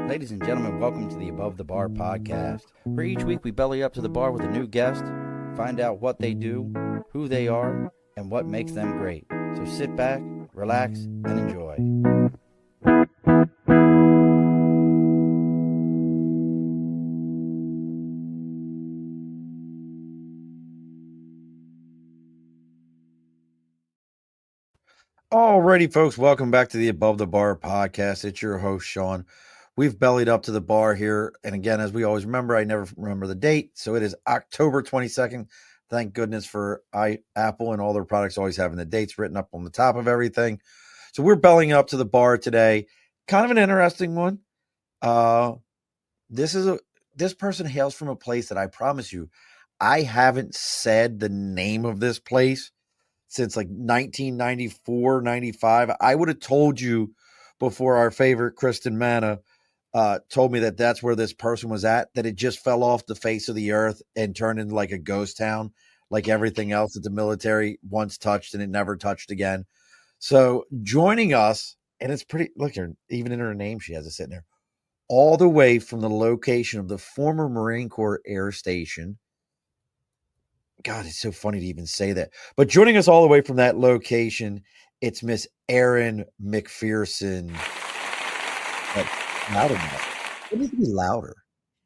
Ladies and gentlemen, welcome to the Above the Bar podcast, where each week we belly up to the bar with a new guest, find out what they do, who they are, and what makes them great. So sit back, relax, and enjoy. Alrighty, folks, welcome back to the Above the Bar podcast. It's your host, Sean. We've bellied up to the bar here. And again, as we always remember, I never remember the date. So it is October 22nd. Thank goodness for Apple and all their products always having the dates written up on the top of everything. So we're bellying up to the bar today. Kind of an interesting one. This person hails from a place that I promise you, I haven't said the name of this place since like 1994, 95. I would have told you before our favorite Kristen Manna told me that that's where this person was at, that it just fell off the face of the earth and turned into like a ghost town, like everything else that the military once touched and it never touched again. So joining us, and it's pretty, look here, even in her name, she has it sitting there, all the way from the location of the former Marine Corps Air Station. God, it's so funny to even say that. But joining us all the way from that location, it's Miss Erin McPherson. Louder now. It needs to be louder.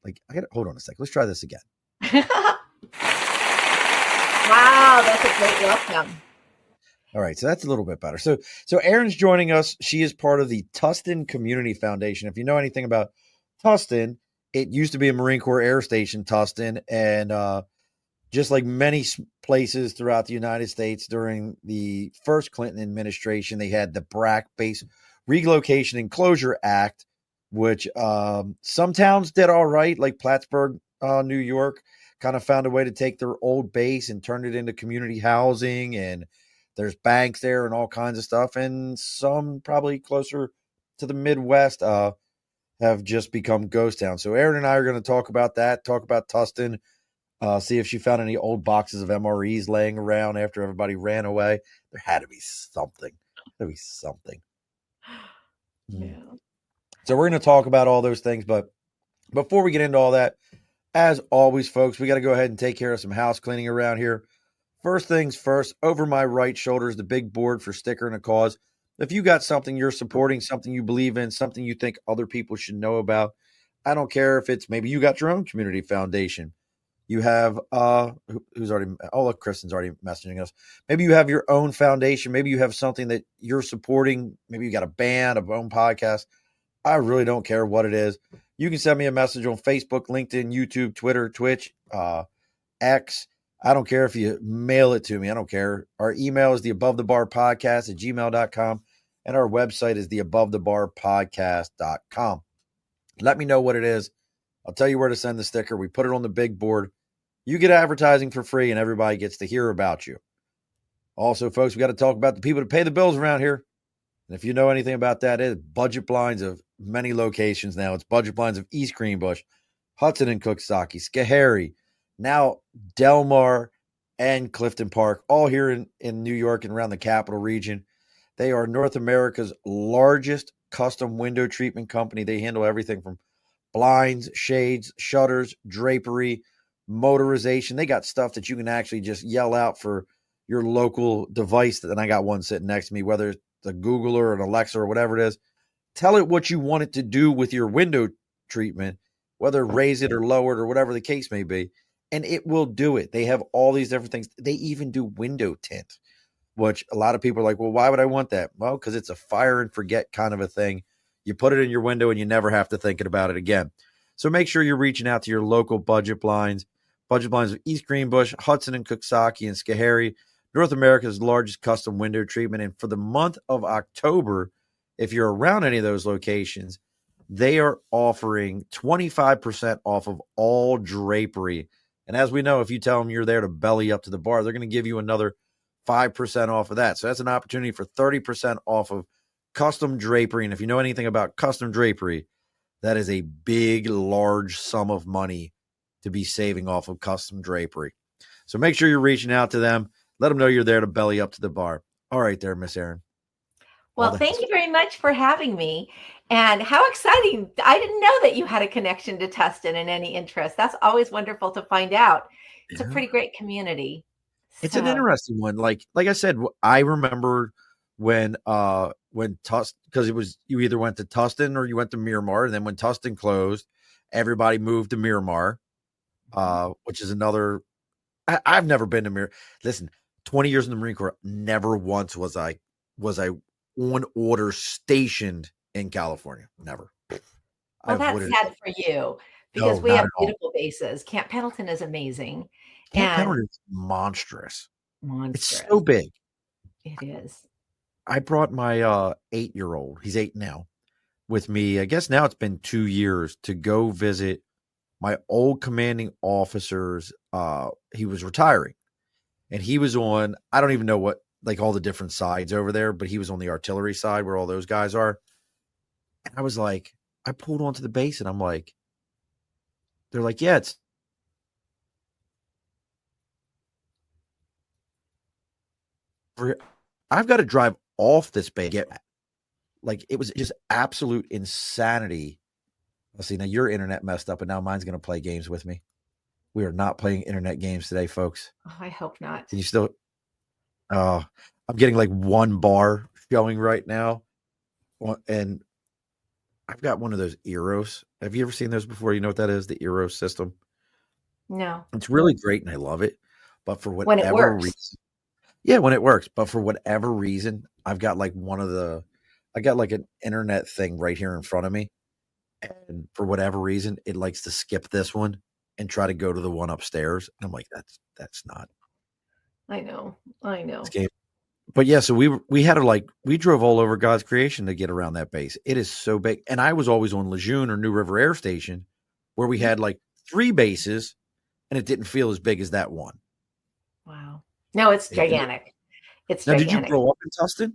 Like, I gotta hold on a second. Let's try this again. Wow, that's a great welcome. All right, so that's a little bit better. So Erin's joining us. She is part of the Tustin Community Foundation. If you know anything about Tustin, it used to be a Marine Corps Air Station, Tustin, and just like many places throughout the United States during the first Clinton administration, they had the BRAC Base Relocation and Closure Act, which some towns did all right, like Plattsburgh, New York, kind of found a way to take their old base and turn it into community housing, and there's banks there and all kinds of stuff. And some probably closer to the Midwest have just become ghost towns. So Erin and I are going to talk about that, talk about Tustin, see if she found any old boxes of MREs laying around after everybody ran away. There had to be something. Yeah. So we're going to talk about all those things. But before we get into all that, as always, folks, we got to go ahead and take care of some house cleaning around here. First things first, over my right shoulder is the big board for Sticker and a Cause. If you got something you're supporting, something you believe in, something you think other people should know about, I don't care if it's maybe you got your own community foundation. You have who's already, oh look, Kristen's already messaging us. Maybe you have your own foundation. Maybe you have something that you're supporting. Maybe you got a band, a own podcast. I really don't care what it is. You can send me a message on Facebook, LinkedIn, YouTube, Twitter, Twitch, X. I don't care if you mail it to me. I don't care. Our email is theabovethebarpodcast@gmail.com, and our website is theabovethebarpodcast.com. Let me know what it is. I'll tell you where to send the sticker. We put it on the big board. You get advertising for free, and everybody gets to hear about you. Also, folks, we got to talk about the people that pay the bills around here. And if you know anything about that, it is Budget Blinds of many locations now. It's Budget Blinds of East Greenbush, Hudson and Cooksaki, Schoharie, now Delmar and Clifton Park, all here in New York and around the capital region. They are North America's largest custom window treatment company. They handle everything from blinds, shades, shutters, drapery, motorization. They got stuff that you can actually just yell out for your local device. And I got one sitting next to me, whether it's a Google or an Alexa or whatever it is. Tell it what you want it to do with your window treatment, whether raise it or lower it or whatever the case may be, and it will do it. They have all these different things. They even do window tint, which a lot of people are like, well, why would I want that? Well, because it's a fire and forget kind of a thing. You put it in your window and you never have to think about it again. So make sure you're reaching out to your local Budget Blinds of East Greenbush, Hudson and Cooksaki, and Schoharie, North America's largest custom window treatment. And for the month of October, if you're around any of those locations, they are offering 25% off of all drapery. And as we know, if you tell them you're there to belly up to the bar, they're going to give you another 5% off of that. So that's an opportunity for 30% off of custom drapery. And if you know anything about custom drapery, that is a big, large sum of money to be saving off of custom drapery. So make sure you're reaching out to them. Let them know you're there to belly up to the bar. All right there, Miss Erin. Well, thank you very much for having me. And how exciting. I didn't know that you had a connection to Tustin and any interest. That's always wonderful to find out. It's a Yeah. pretty great community. It's an So, interesting one. Like I said, I remember when Tustin, because it was, you either went to Tustin or you went to Miramar, and then when Tustin closed, everybody moved to Miramar, which is another. I've never been to Miramar. Listen, 20 years in the Marine Corps, never once was I on order stationed in California. Never. I well, that's avoided it. sad for you because No, we not have at all. beautiful bases. Camp Pendleton is amazing Camp and Pendleton is monstrous. It's so monstrous. big. It is. I brought my 8-year-old. He's 8 now. With me. I guess now it's been 2 years to go visit my old commanding officers. He was retiring, and he was on, I don't even know what, like, all the different sides over there, but he was on the artillery side where all those guys are. And I was like, I pulled onto the base and I'm like, they're like, yeah, I've got to drive off this base. Like, it was just absolute insanity. Let's see, now your internet messed up and now mine's going to play games with me. We are not playing internet games today, folks. Oh, I hope not. Can you still? I'm getting like 1 bar showing right now, and I've got one of those Eros. Have you ever seen those before? You know what that is? The Eros system. No. It's really great, and I love it. But for When it whatever works. reason, yeah, when it works. But for whatever reason, I got like an internet thing right here in front of me, and for whatever reason, it likes to skip this one and try to go to the one upstairs. And I'm like, that's not I know. I this know. game. But yeah, so we had to, like, we drove all over God's creation to get around that base. It is so big. And I was always on Lejeune or New River Air Station where we had like 3 bases and it didn't feel as big as that one. Wow. No, it's And gigantic. It's now, did you gigantic. grow up in Tustin?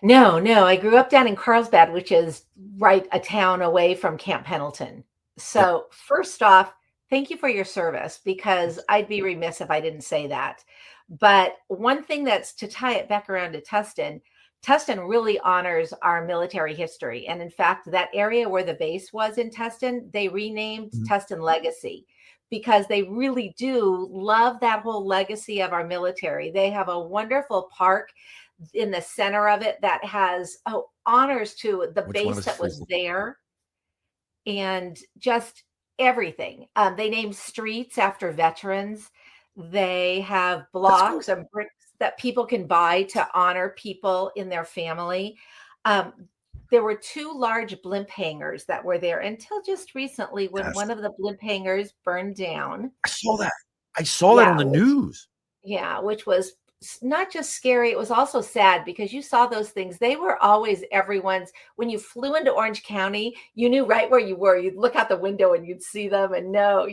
No, no. I grew up down in Carlsbad, which is right a town away from Camp Pendleton. Yep. So, first off, thank you for your service because I'd be remiss if I didn't say that. But one thing that's to tie it back around to Tustin, Tustin really honors our military history. And in fact, that area where the base was in Tustin, they renamed Mhm. Tustin Legacy because they really do love that whole legacy of our military. They have a wonderful park in the center of it that has honors to the Which one of base us that is was freaking? there and just everything. They name streets after veterans. They have That's cool. blocks and bricks that people can buy to honor people in their family. Um, there were 2 large blimp hangars that were there until just recently when one Yes. of the blimp hangars burned down. I saw that. I saw that on Yeah, the news. which was not just scary, it was also sad because you saw those things. They were always everyone's. When you flew into Orange County, you knew right where you were. You'd look out the window and you'd see them and know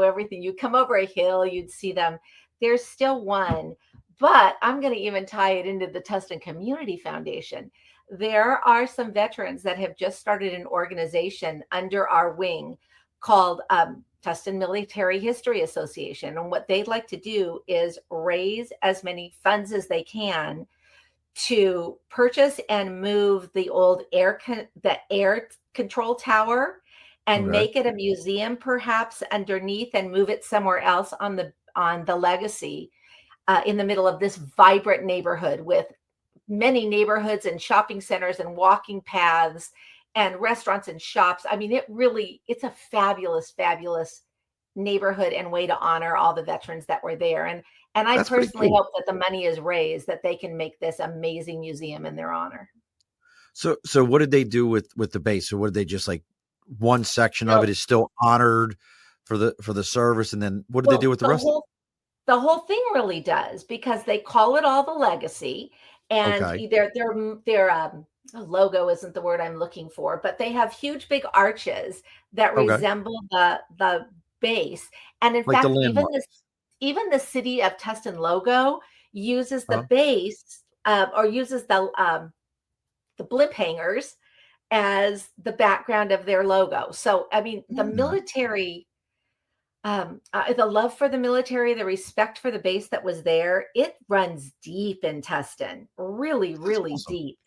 everything. You'd come over a hill, you'd see them. There's still one, but I'm going to even tie it into the Tustin Community Foundation. There are some veterans that have just started an organization under our wing called Tustin Military History Association. And what they'd like to do is raise as many funds as they can to purchase and move the old the air control tower and Okay. make it a museum perhaps underneath and move it somewhere else on the legacy in the middle of this vibrant neighborhood with many neighborhoods and shopping centers and walking paths and restaurants and shops. I mean, it's a fabulous, fabulous neighborhood and way to honor all the veterans that were there. And I That's pretty personally cool. hope that the money is raised that they can make this amazing museum in their honor. So what did they do with the base? So what did they just, like, one section of So, it is still honored for the service, and then what did they do well, with the rest of the whole thing really does because they call it all the legacy it? and Okay. their logo isn't the word I'm looking for, but they have huge big arches that Okay. resemble the base. And in Like the fact, landmark. even the city of Tustin logo uses the Huh? base or uses the blimp hangers as the background of their logo. So I mean, the Mm. military the love for the military, the respect for the base that was there, it runs deep in Tustin, really, That's really awesome. deep.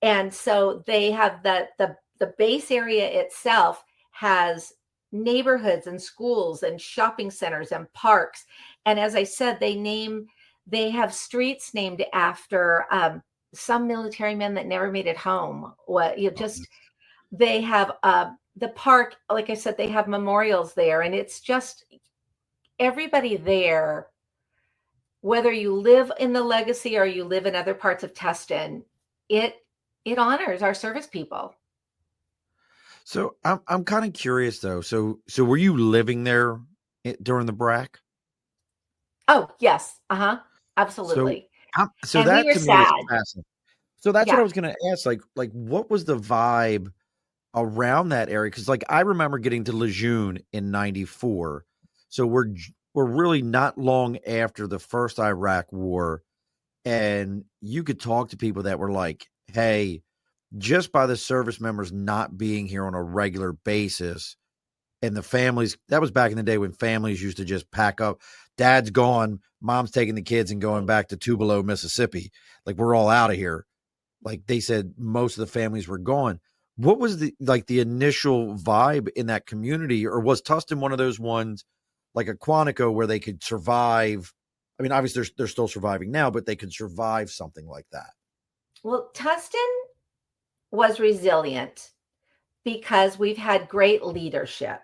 And so they have the the base area itself has neighborhoods and schools and shopping centers and parks. And as I said, they have streets named after some military men that never made it home. What you just they have the park, like I said, they have memorials there, and it's just everybody there, whether you live in the Legacy or you live in other parts of Tustin, it honors our service people. So I'm kind of curious though. So were you living there during the BRAC? Oh, yes. So Absolutely. so And we that were to me is sad. fascinating. So that's what I Yeah. was going to ask. Like what was the vibe around that area? Because like I remember getting to Lejeune in '94. So we're really not long after the first Iraq War, and you could talk to people that were like, "Hey, just by the service members not being here on a regular basis." And the families, that was back in the day when families used to just pack up. Dad's gone, mom's taking the kids and going back to Tupelo, Mississippi. Like, we're all out of here. Like they said, most of the families were gone. What was the initial vibe in that community? Or was Tustin one of those ones like a Quantico where they could survive? I mean, obviously they're still surviving now, but they could survive something like that. Well, Tustin was resilient because we've had great leadership.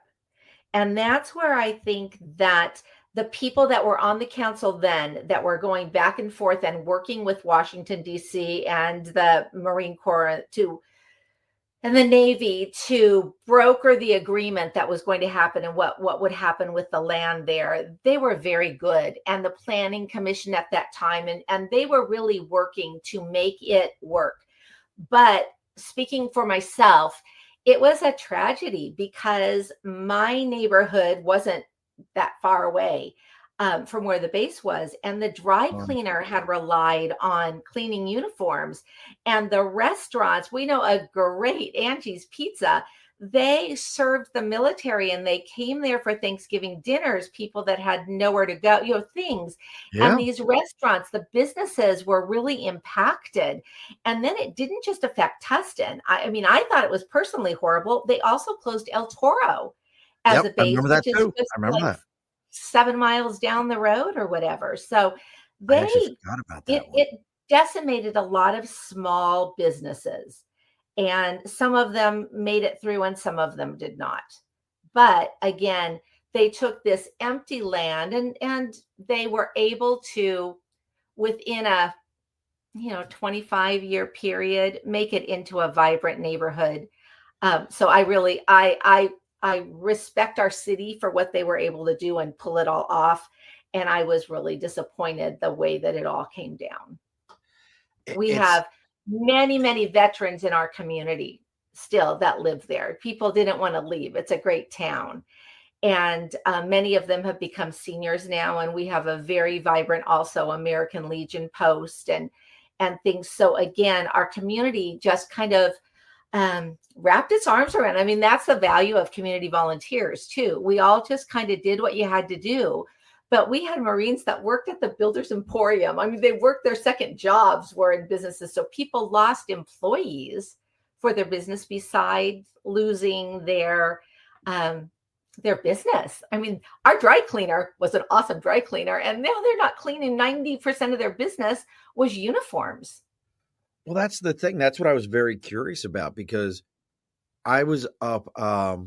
And that's where I think that the people that were on the council then that were going back and forth and working with Washington, D.C. and the Marine Corps and the Navy to broker the agreement that was going to happen and what would happen with the land there, they were very good. And the Planning Commission at that time, and they were really working to make it work. But speaking for myself, it was a tragedy because my neighborhood wasn't that far away from where the base was. And the dry cleaner had relied on cleaning uniforms. And the restaurants, we know a great Angie's Pizza, they served the military and they came there for Thanksgiving dinners, people that had nowhere to go, things. Yeah. And these restaurants, the businesses were really impacted. And then it didn't just affect Tustin. I mean, I thought it was personally horrible. They also closed El Toro as a I base, remember that which is too. just I remember like that. 7 miles down the road or whatever. So I they actually forgot about that one. it decimated a lot of small businesses. And some of them made it through and some of them did not. But again, they took this empty land and they were able to, within a 25-year period, make it into a vibrant neighborhood. So I really I respect our city for what they were able to do and pull it all off. And I was really disappointed the way that it all came down. We It's have many, many veterans in our community still that live there. People didn't want to leave. It's a great town. And many of them have become seniors now. And we have a very vibrant, also American Legion post and things. So again, our community just kind of wrapped its arms around. I mean, that's the value of community volunteers too. We all just kind of did what you had to do. But we had Marines that worked at the Builders Emporium. I mean, they worked their second jobs were in businesses. So people lost employees for their business besides losing their business. I mean, our dry cleaner was an awesome dry cleaner, and now they're not cleaning. 90% of their business was uniforms. Well, that's the thing. That's what I was very curious about because I was up. I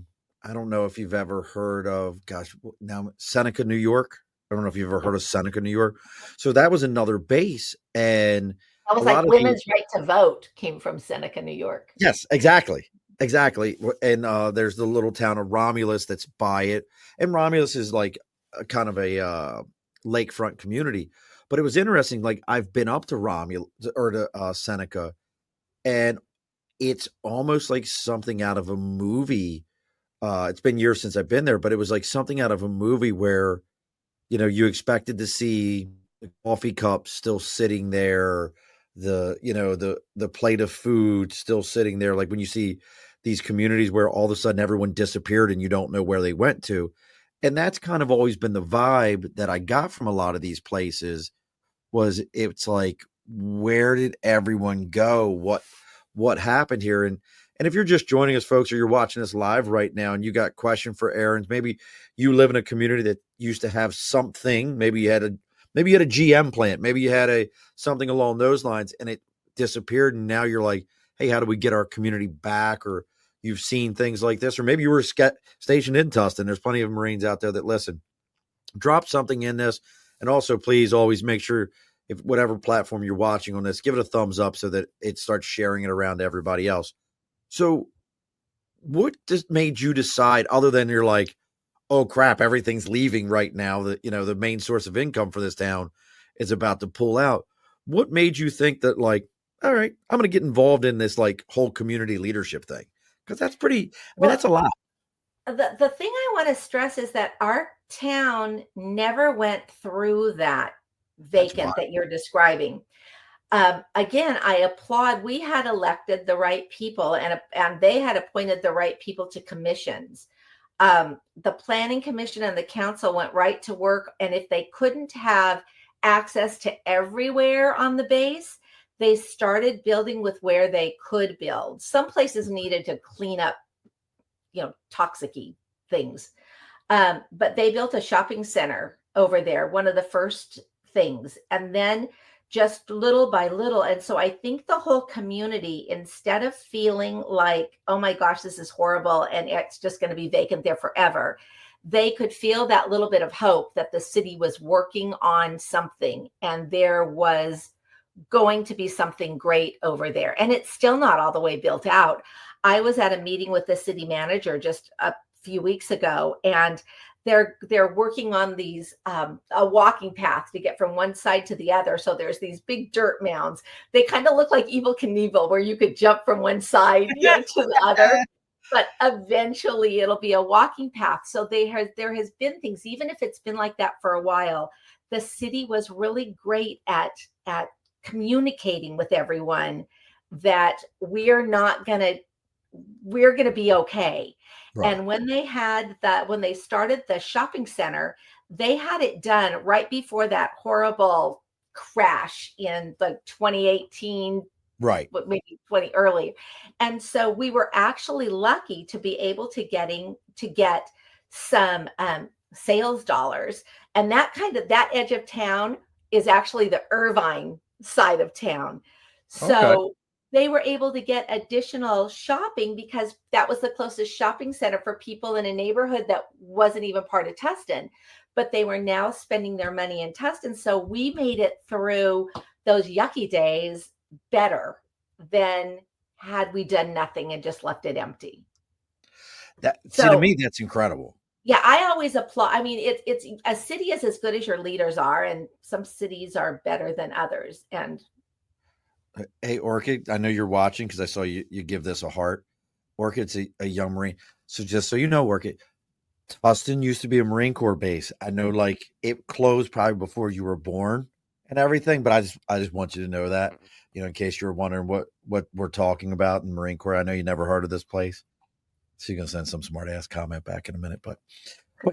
don't know if you've ever heard of, gosh, now Seneca, New York. I don't know if you've ever heard of Seneca, New York. So that was another base, and That a was lot like of the women's right to vote came from Seneca, New York. yes, exactly, exactly. And there's the little town of Romulus that's by it, and Romulus is like a kind of a lakefront community. But it was interesting. Like I've been up to Romulus or to Seneca, and it's almost like something out of a movie. It's been years since I've been there, but it was like something out of a movie where, you expected to see the coffee cup still sitting there, the plate of food still sitting there. Like when you see these communities where all of a sudden everyone disappeared and you don't know where they went to. And that's kind of always been the vibe that I got from a lot of these places was it's like, where did everyone go? What happened here? And And if you're just joining us, folks, or you're watching us live right now and you got a question for Erin, maybe you live in a community that used to have something, maybe you had a GM plant, maybe you had something along those lines and it disappeared. And now you're like, hey, how do we get our community back? Or you've seen things like this, or maybe you were stationed in Tustin. There's plenty of Marines out there that listen. Drop something in this. And also, please always make sure, if whatever platform you're watching on this, give it a thumbs up so that it starts sharing it around to everybody else. So what just made you decide, other than you're like, oh crap, everything's leaving right now, that, the main source of income for this town is about to pull out. What made you think that, like, all right, I'm going to get involved in this like whole community leadership thing? Because that's pretty, that's a lot. The thing I want to stress is that our town never went through that vacant that you're describing. Again, I applaud. We had elected the right people, and they had appointed the right people to commissions. The planning commission and the council went right to work. And if they couldn't have access to everywhere on the base, they started building with where they could build. Some places needed to clean up, toxic-y things. But they built a shopping center over there, one of the first things, and then just little by little. And so I think the whole community, instead of feeling like, oh my gosh, this is horrible and it's just going to be vacant there forever, they could feel that little bit of hope that the city was working on something and there was going to be something great over there. And it's still not all the way built out. I was at a meeting with the city manager just a few weeks ago, and they're working on these a walking path to get from one side to the other. So there's these big dirt mounds. They kind of look like Evel Knievel, where you could jump from one side to the other. But eventually it'll be a walking path. So there has been things, even if it's been like that for a while. The city was really great at communicating with everyone that we're going to be okay. Right. And when they started the shopping center, they had it done right before that horrible crash in the 2018, right? Maybe 20 early. And so we were actually lucky to be able to get some sales dollars. And that edge of town is actually the Irvine side of town. So okay. They were able to get additional shopping because that was the closest shopping center for people in a neighborhood that wasn't even part of Tustin, but they were now spending their money in Tustin. So we made it through those yucky days better than had we done nothing and just left it empty. To me, that's incredible. Yeah, I always applaud. I mean, it's a city is as good as your leaders are, and some cities are better than others. And hey, Orchid, I know you're watching because I saw you give this a heart. Orchid's a young Marine. So just so you know, Orchid, Tustin used to be a Marine Corps base. I know, like, it closed probably before you were born and everything, but I just want you to know that, in case you're wondering what we're talking about in Marine Corps. I know you never heard of this place. So you're going to send some smart ass comment back in a minute, but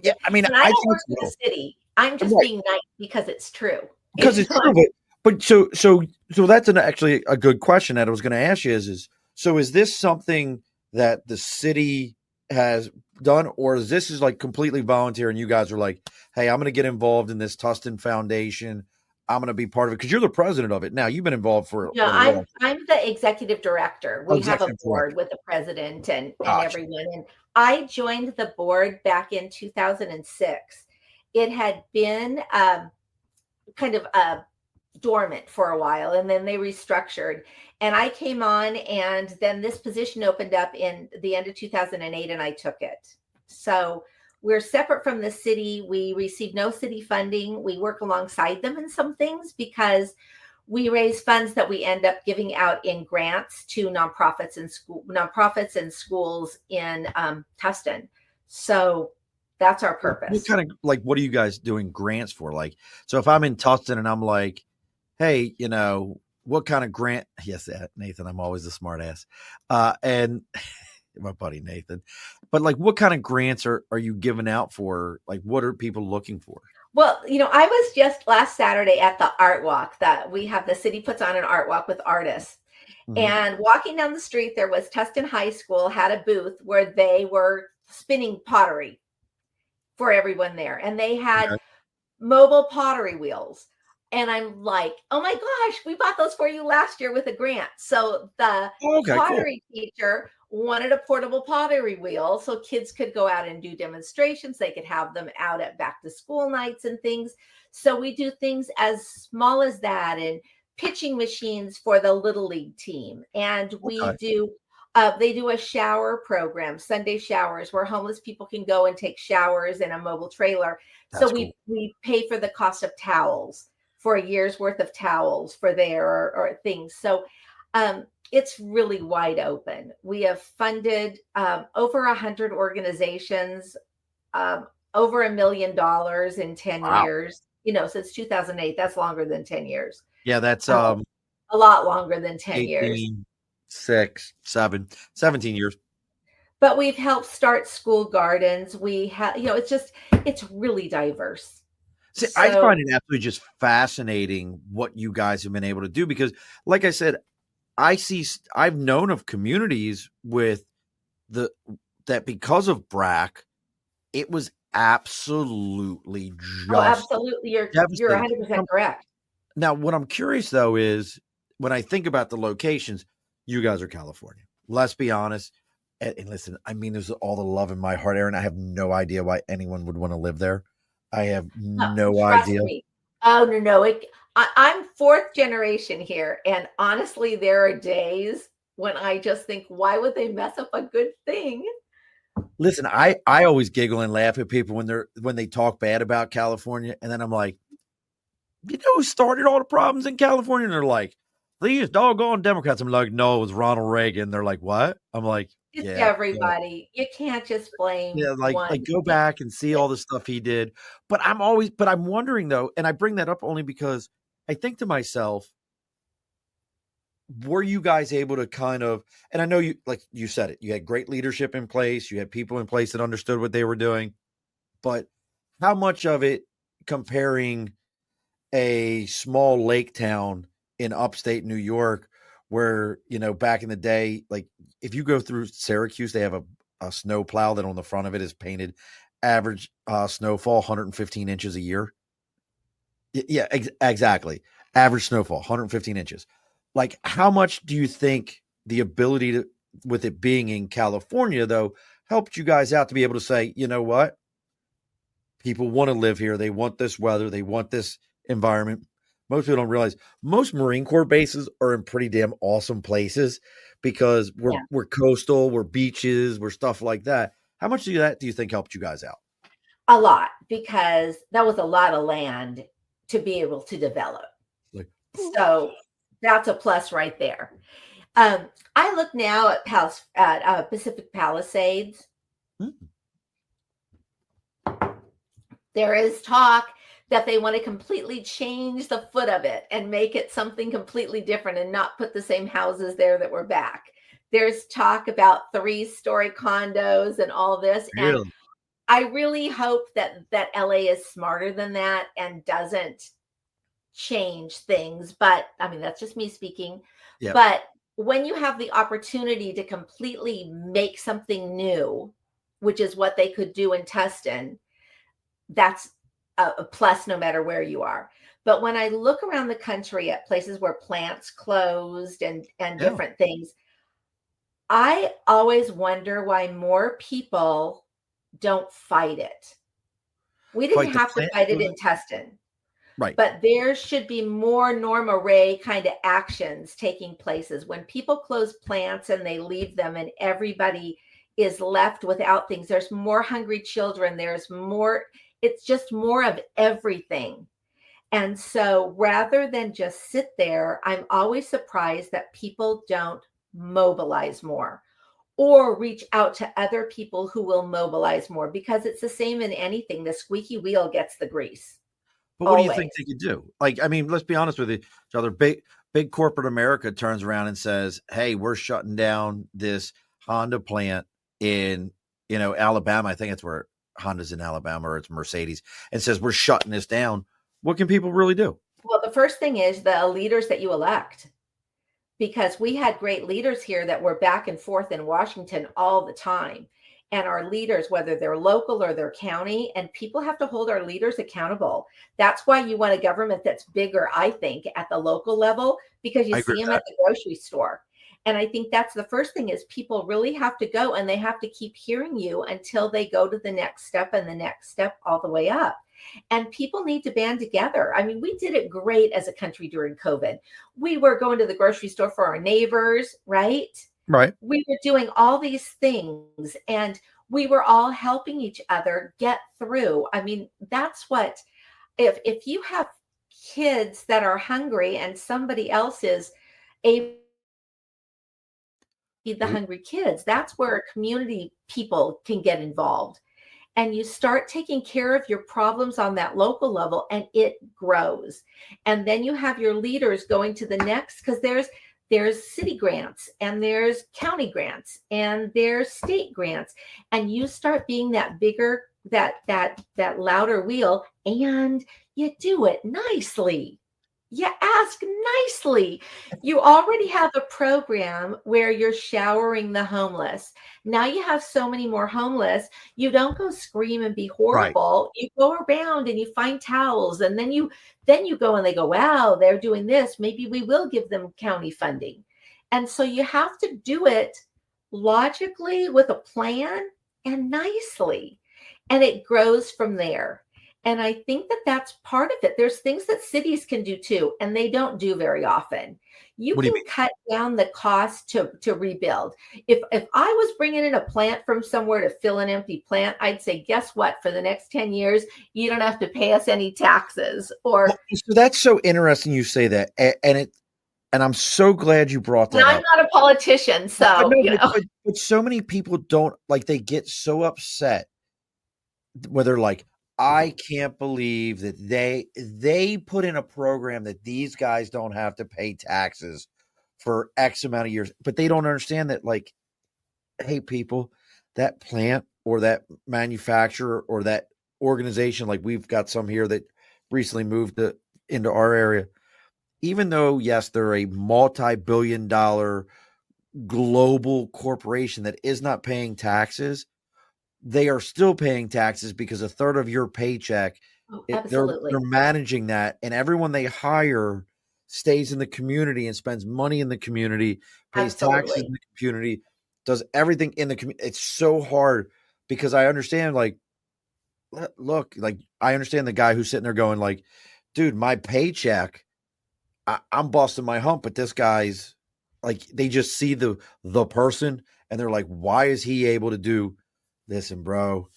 yeah, I mean, I don't work in the city. I'm just being nice because it's true. Because it's true, but so that's actually a good question that I was going to ask you is this something that the city has done, or is this like completely volunteer and you guys are like, hey, I'm going to get involved in this Tustin Foundation. I'm going to be part of it because you're the president of it. Now you've been involved for. No, I'm the executive director. We have a board with the president and everyone. And I joined the board back in 2006. It had been kind of dormant for a while, and then they restructured. And I came on, and then this position opened up in the end of 2008, and I took it. So we're separate from the city. We receive no city funding. We work alongside them in some things because we raise funds that we end up giving out in grants to nonprofits and schools in Tustin. So that's our purpose. What are you guys doing grants for? Like, so if I'm in Tustin and I'm like, hey, what kind of grant? Yes, Nathan, I'm always a smart ass. And my buddy Nathan, but like, what kind of grants are you giving out for? Like, what are people looking for? Well, I was just last Saturday at the art walk that we have. The city puts on an art walk with artists. Mhm. And walking down the street, there was Tustin High School had a booth where they were spinning pottery for everyone there. And they had Okay. mobile pottery wheels. And I'm like, oh my gosh, we bought those for you last year with a grant. So the Okay, cool. pottery teacher wanted a portable pottery wheel so kids could go out and do demonstrations. They could have them out at back to school nights and things. So we do things as small as that, and pitching machines for the little league team. And we Okay. do they do a shower program, Sunday showers, where homeless people can go and take showers in a mobile trailer. So That's cool. we pay for the cost of towels for a year's worth of towels for there, or things. So it's really wide open. We have funded over 100 organizations, over $1 million in 10 Wow. years, since 2008. That's longer than 10 years. Yeah, that's Uh, a lot longer than 10 years. 18, 6, 7, 17 years. But we've helped start school gardens. We have, it's really diverse. See, I So, find it absolutely just fascinating what you guys have been able to do because, like I said, I've known of communities with that because of BRAC, it was absolutely oh, just absolutely. You're devastating. 100% correct. Now, what I'm curious though is when I think about the locations, you guys are California. Let's be honest. And listen, I mean, there's all the love in my heart, Aaron. I have no idea why anyone would want to live there. I have No, no trust idea. me. Oh, no, no. I'm fourth generation here. And honestly, there are days when I just think, why would they mess up a good thing? Listen, I always giggle and laugh at people when they talk bad about California, and then I'm like, you know who started all the problems in California? And they're like, these doggone Democrats. I'm like, no, it was Ronald Reagan. They're like, what? I'm like, It's yeah, yeah, everybody. You can't just blame yeah. Like one. go back and see all the stuff he did. But I'm wondering though, and I bring that up only because I think to myself, were you guys able to kind of, and I know you, like you said it, you had great leadership in place, you had people in place that understood what they were doing, but how much of it comparing a small lake town in upstate New York where, back in the day, like if you go through Syracuse, they have a snow plow that on the front of it is painted average snowfall 115 inches a year. Yeah, exactly. Average snowfall 115 inches. Like how much do you think the ability to, with it being in California though, helped you guys out to be able to say, you know what? People want to live here. They want this weather. They want this environment. Most people don't realize most Marine Corps bases are in pretty damn awesome places because Yeah, we're coastal, we're beaches, we're stuff like that. How much of that do you think helped you guys out? a lot, because that was a lot of land to be able to develop. Like, So that's a plus right there. I look now at Pacific Palisades. hmm, There is talk that they want to completely change the foot of it and make it something completely different and not put the same houses there that were back. There's talk about 3-story condos and all this. And really? I really hope that LA is smarter than that and doesn't change things. But I mean, that's just me speaking. Yeah. But when you have the opportunity to completely make something new, which is what they could do in Tustin, that's a plus no matter where you are. But when I look around the country at places where plants closed and Yeah. different things, I always wonder why more people don't fight it. We didn't Fight the have to plant fight it in closure? Tustin, Right. but there should be more Norma Ray kind of actions taking places when people close plants and they leave them and everybody is left without things. There's more hungry children. There's more, it's just more of everything. And so rather than just sit there, I'm always surprised that people don't mobilize more or reach out to other people who will mobilize more, because it's the same in anything. The squeaky wheel gets the grease But what do you think always. they could do? Like, I mean, let's be honest with each other. Big corporate America turns around and says, "Hey, we're shutting down this Honda plant in, Alabama. I think it's where Honda's in Alabama or it's Mercedes, and says we're shutting this down." What can people really do? Well, the first thing is the leaders that you elect. because we had great leaders here that were back and forth in Washington all the time. And our leaders, whether they're local or they're county, and people have to hold our leaders accountable. That's why you want a government that's bigger, I think, at the local level, because you I agree see them with at the grocery store. And I think that's the first thing, is people really have to go, and they have to keep hearing you until they go to the next step and the next step all the way up. And people need to band together. I mean, we did it great as a country during COVID. We were going to the grocery store for our neighbors, right? that. Right. We were doing all these things, and we were all helping each other get through. I mean, that's what, if you have kids that are hungry and somebody else is able to feed the hungry kids, that's where community people can get involved. And you start taking care of your problems on that local level, and it grows. And then you have your leaders going to the next, because there's city grants, and there's county grants, and there's state grants, and you start being that bigger, that louder wheel, and you do it nicely. You ask nicely. You already have a program where you're showering the homeless. Now you have so many more homeless. You don't go scream and be Right. horrible. You go around and you find towels, and then you go and they go, wow, they're doing this. Maybe we will give them county funding. And so you have to do it logically with a plan and nicely. And it grows from there. And I think that that's part of it. There's things that cities can do too, and they don't do very often. You What do you can mean? cut down the cost to rebuild. If I was bringing in a plant from somewhere to fill an empty plant, I'd say, guess what? For the next 10 years, you don't have to pay us any taxes. Or, So that's so interesting you say that. And I'm so glad you brought and that I'm up. not a politician, But so no, you know. but so many people don't, like, they get so upset where they're like, I can't believe that they put in a program that these guys don't have to pay taxes for X amount of years, but they don't understand that, like, hey, people, that plant or that manufacturer or that organization, like we've got some here that recently moved into our area, even though, yes, they're a multi-billion-dollar global corporation that is not paying taxes, they are still paying taxes because a third of your paycheck, Oh, they're absolutely. managing that, and everyone they hire stays in the community and spends money in the community, pays taxes in Absolutely. the community, does everything in the community. It's so hard because I understand, like, look, like, I understand the guy who's sitting there going, like, dude, my paycheck, I'm busting my hump, but this guy's, like, they just see the person and they're like, why is he able to do this? And bro,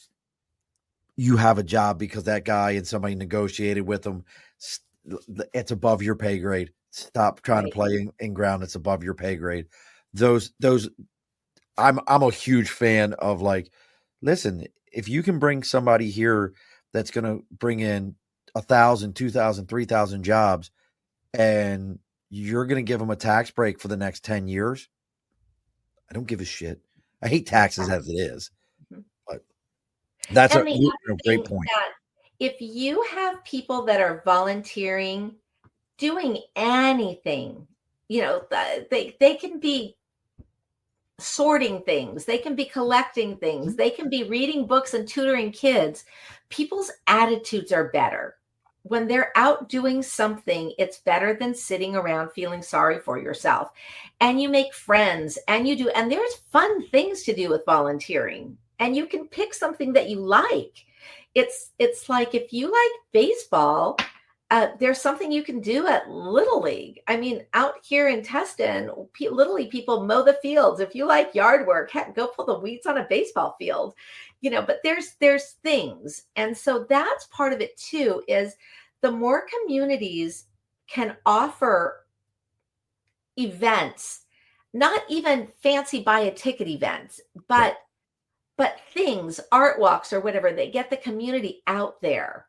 you have a job because that guy and somebody negotiated with him. It's above your pay grade. Stop trying to Right. play in ground that's above your pay grade. Those I'm a huge fan of, like, listen, if you can bring somebody here that's going to bring in 1,000, 2,000, 3,000 jobs, and you're going to give them a tax break for the next 10 years, I don't give a shit. I hate taxes as it is, Mhm. but that's a And the other great thing point. that, if you have people that are volunteering, doing anything, they can be sorting things, they can be collecting things, they can be reading books and tutoring kids. People's attitudes are better when they're out doing something. It's better than sitting around feeling sorry for yourself. And you make friends, and you do, and there's fun things to do with volunteering, and you can pick something that you like. It's like, if you like baseball, there's something you can do at Little League. I mean, out here in Tustin, Little League people mow the fields. If you like yard work, heck, go pull the weeds on a baseball field. But there's things. And so that's part of it too, is the more communities can offer events, not even fancy buy a ticket events, Right. but things, art walks or whatever, they get the community out there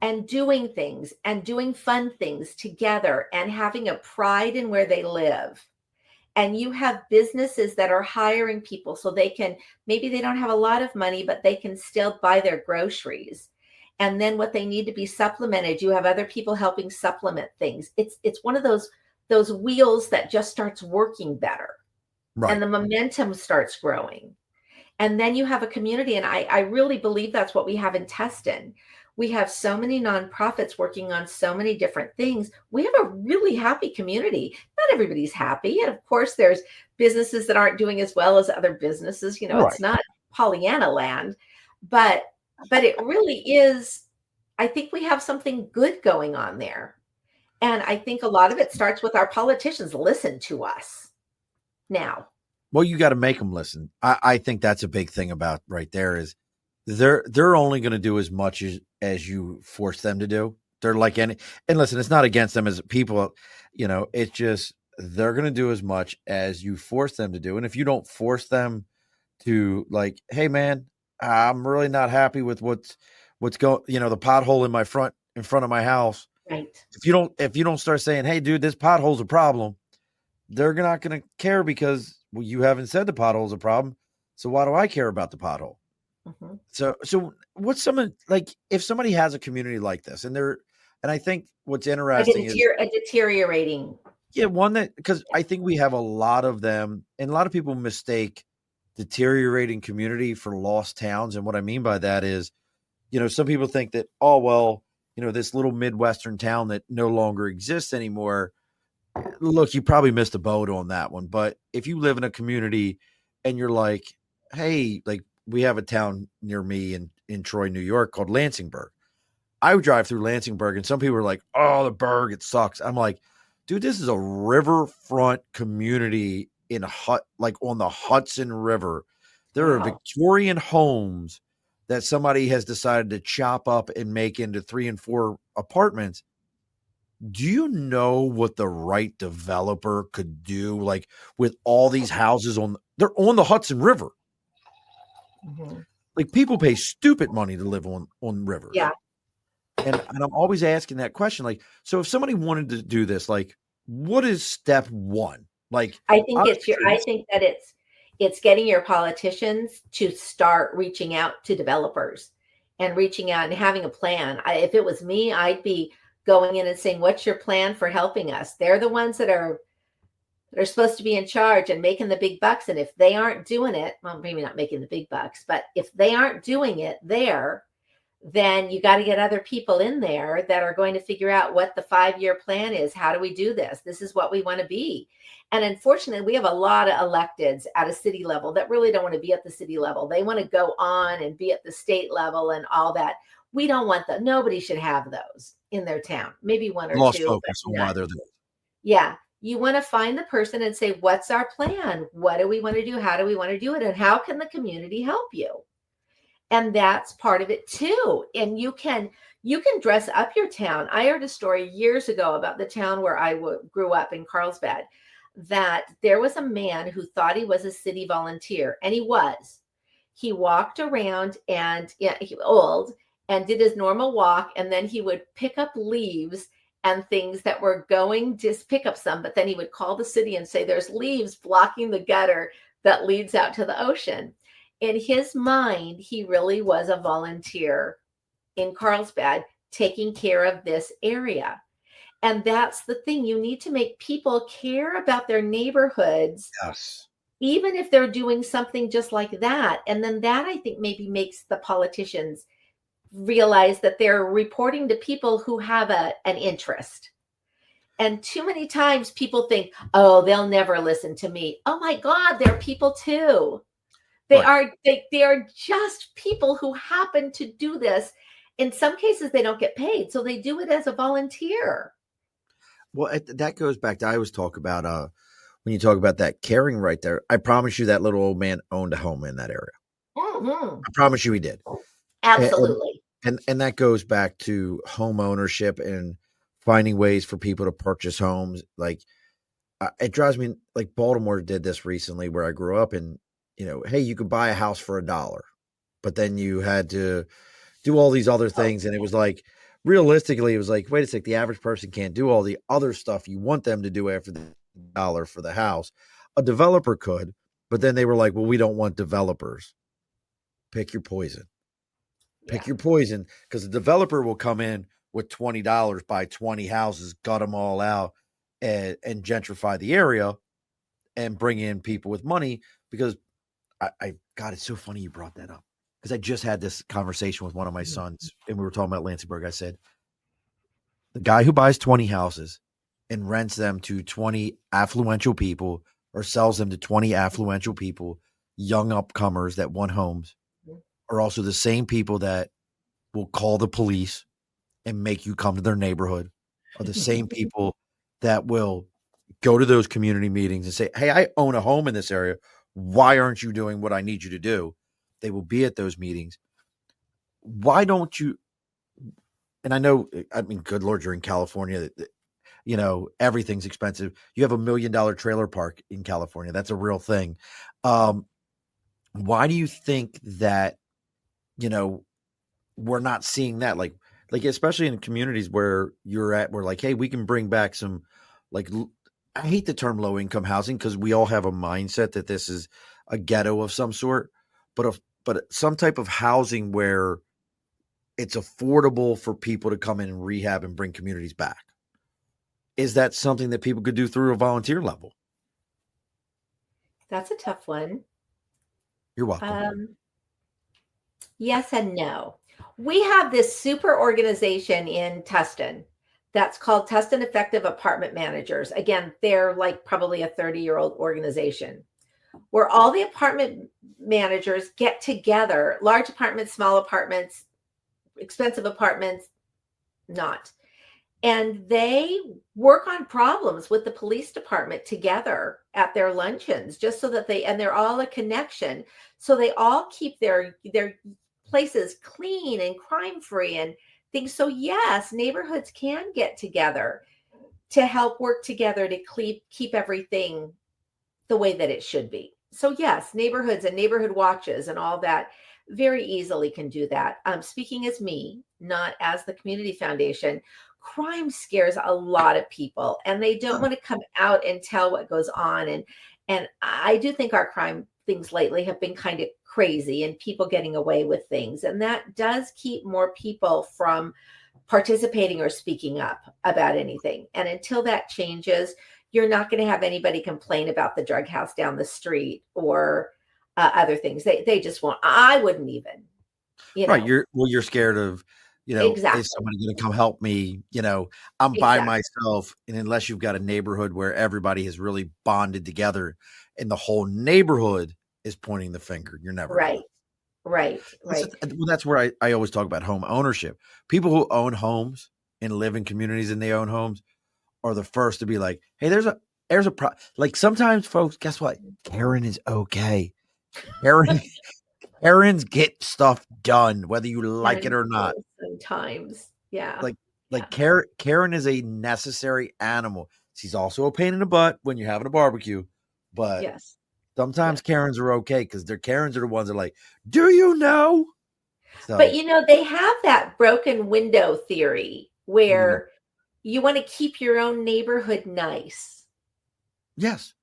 and doing things and doing fun things together and having a pride in where they live. And you have businesses that are hiring people so they can, maybe they don't have a lot of money, but they can still buy their groceries. And then what they need to be supplemented, you have other people helping supplement things. It's one of those those wheels that just starts working better and Right. the momentum starts growing. And then you have a community. And I really believe that's what we have in Tustin. We have so many nonprofits working on so many different things. We have a really happy community. Not everybody's happy. And of course, there's businesses that aren't doing as well as other businesses. You know, Right. it's not Pollyanna land, but it really is. I think we have something good going on there. And I think a lot of it starts with our politicians listen to us now. Well, you got to make them listen. I think that's a big thing about right there is they're only going to do as much as you force them to do. They're like any, and listen, it's not against them as people, it's just they're going to do as much as you force them to do. And if you don't force them to like, hey man, I'm really not happy with what's going, the pothole in front of my house. Right. If you don't start saying, hey dude, this pothole's a problem, they're not going to care because you haven't said the pothole's a problem. So why do I care about the pothole? Mm-hmm. So what's someone like if somebody has a community like this and I think what's Like interesting is a deteriorating. one that because I think we have a lot of them and a lot of people mistake deteriorating community for lost towns. And what I mean by that is, some people think that, oh, well, this little Midwestern town that no longer exists anymore. Look, you probably missed a boat on that one. But if you live in a community and you're like, hey, like we have a town near me in Troy, New York called Lansingburg. I would drive through Lansingburg and some people are like, oh, the Berg, it sucks. I'm like, dude, this is a riverfront community like on the Hudson River. There are Victorian homes that somebody has decided to chop up and make into 3 and 4 apartments. Do you know what the right developer could do? Like with all these houses they're on the Hudson River. Mm-hmm. Like people pay stupid money to live on rivers. Yeah. And I'm always asking that question. Like, so if somebody wanted to do this, like, what is step one? Like, I think that it's getting your politicians to start reaching out to developers and reaching out and having a plan. If it was me, I'd be going in and saying, what's your plan for helping us? They're the ones that are supposed to be in charge and making the big bucks. And if they aren't doing it, well, maybe not making the big bucks, but if they aren't doing it there, then you got to get other people in there that are going to figure out what the 5-year plan is. How do we do this? This is what we want to be. And unfortunately, we have a lot of electeds at a city level that really don't want to be at the city level. They want to go on and be at the state level and all that. We don't want that. Nobody should have those in their town. Maybe one or lost two. focus on why they're there. Yeah. You want to find the person and say, what's our plan? What do we want to do? How do we want to do it? And how can the community help you? And that's part of it too. And you can dress up your town. I heard a story years ago about the town where I grew up in Carlsbad, that there was a man who thought he was a city volunteer, and he was. He walked around and he was old and did his normal walk, and then he would pick up leaves and things that were going, just pick up some, but then he would call the city and say, there's leaves blocking the gutter that leads out to the ocean. In his mind, he really was a volunteer in Carlsbad taking care of this area. And that's the thing. You need to make people care about their neighborhoods. Yes. Even if they're doing something just like that. And then that, I think, maybe makes the politicians realize that they're reporting to people who have an interest. And too many times people think, oh, they'll never listen to me. Oh my God, they're people too. They are just people who happen to do this. In some cases, they don't get paid, so they do it as a volunteer. Well, that goes back to I always talk about when you talk about that caring right there. I promise you that little old man owned a home in that area. Mm-hmm. I promise you he did. Absolutely. And that goes back to home ownership and finding ways for people to purchase homes. Like it drives me like Baltimore did this recently where I grew up and, hey, you could buy a house for $1, but then you had to do all these other things. And it was like, realistically, it was like, wait a sec, the average person can't do all the other stuff you want them to do after the $1 for the house. A developer could, but then they were like, well, we don't want developers. Pick your poison. Pick your poison, because the developer will come in with $20, buy 20 houses, gut them all out, and gentrify the area and bring in people with money. Because God, it's so funny you brought that up, because I just had this conversation with one of my sons, and we were talking about Lansingburg. I said, the guy who buys 20 houses and rents them to 20 affluential people, or sells them to 20 affluential people, young upcomers that want homes, are also the same people that will call the police and make you come to their neighborhood, are the same people that will go to those community meetings and say, hey, I own a home in this area. Why aren't you doing what I need you to do? They will be at those meetings. Why don't you? And I know, I mean, good Lord, you're in California. Everything's expensive. You have $1 million trailer park in California. That's a real thing. Why do you think that, we're not seeing that? Like, especially in communities where you're at, we're like, hey, we can bring back some, like, I hate the term low income housing, because we all have a mindset that this is a ghetto of some sort, but some type of housing where it's affordable for people to come in and rehab and bring communities back. Is that something that people could do through a volunteer level? That's a tough one. You're welcome. Yes and no. We have this super organization in Tustin that's called Tustin Effective Apartment Managers. Again, they're like probably a 30-year-old organization where all the apartment managers get together, large apartments, small apartments, expensive apartments, not. And they work on problems with the police department together at their luncheons, just so that and they're all a connection. So they all keep their places clean and crime free and things. So yes, neighborhoods can get together to help work together to keep everything the way that it should be. So yes, neighborhoods and neighborhood watches and all that very easily can do that. Speaking as me, not as the community foundation, crime scares a lot of people, and they don't want to come out and tell what goes on. And I do think our crime things lately have been kind of crazy, and people getting away with things, and that does keep more people from participating or speaking up about anything. And until that changes, you're not going to have anybody complain about the drug house down the street or other things. They just won't. I wouldn't even. Right. You're scared of, Exactly. is somebody going to come help me? I'm by myself. And unless you've got a neighborhood where everybody has really bonded together and the whole neighborhood is pointing the finger, you're never right. going. Right. Well, that's where I always talk about home ownership. People who own homes and live in communities and they own homes are the first to be like, hey, there's a like, sometimes, folks, guess what? Karen is okay. Karens get stuff done, whether you like it or not. Sometimes. Yeah. Like Karen is a necessary animal. She's also a pain in the butt when you're having a barbecue, but Yes. sometimes Karens are okay, because their Karens are the ones that are like, do you know? So, but they have that broken window theory where you want to keep your own neighborhood nice. Yes.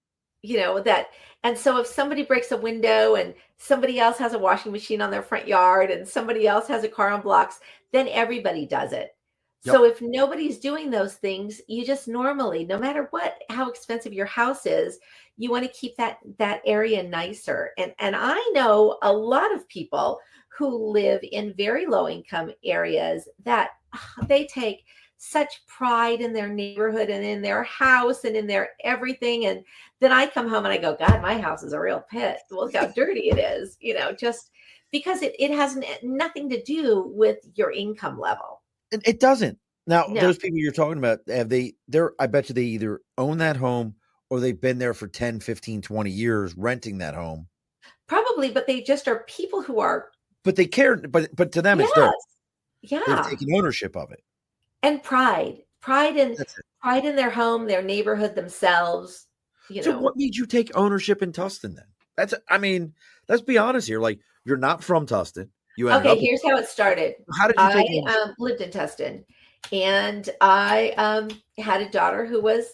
That, and so if somebody breaks a window and somebody else has a washing machine on their front yard and somebody else has a car on blocks, then everybody does it. Yep. So if nobody's doing those things, you just normally, no matter how expensive your house is, you want to keep that area nicer. And I know a lot of people who live in very low income areas that they take such pride in their neighborhood and in their house and in their everything. And then I come home and I go, God, my house is a real pit. Look how dirty it is, just because it has nothing to do with your income level. It doesn't. Now, No. those people you're talking about, I bet you they either own that home or they've been there for 10, 15, 20 years renting that home. Probably, but they just are people who are. But they care, but to them, it's theirs. Yeah. They've taken ownership of it. And pride in their home, their neighborhood, themselves. So what made you take ownership in Tustin then? Let's be honest here. Like, you're not from Tustin. You ended up. Here's how it started. How did you take ownership? I lived in Tustin, and I had a daughter who was,